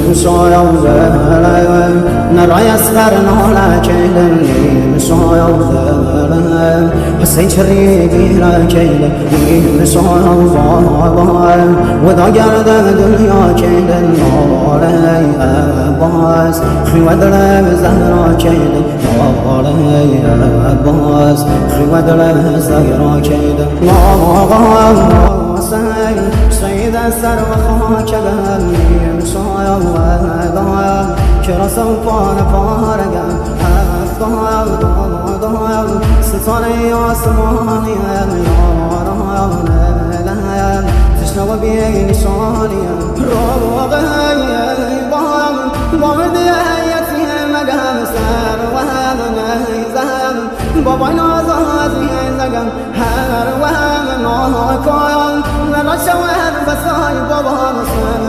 مسایا زلم نرای اسفر نالا کیلم مسایا زلم حسین چری گیرا کیلم مسایا زلم ودا گرد دنیا کیلم نالی عباس خیوه دلم زهرا کیلم نالی عباس خیوه دلم زهرا کیلم سيد السر وخاك بهمي مصايا وضايا كرا سوفان فارقا أفضايا وضايا ستاني واسماني يا رايا ونلايا تشنو بيني شانيا روغي بام بامدي هيتي مقام سر وهم نهيزم بابا نازازي زقم هر وهم ناكايا نرشوه بساي بابا مسلم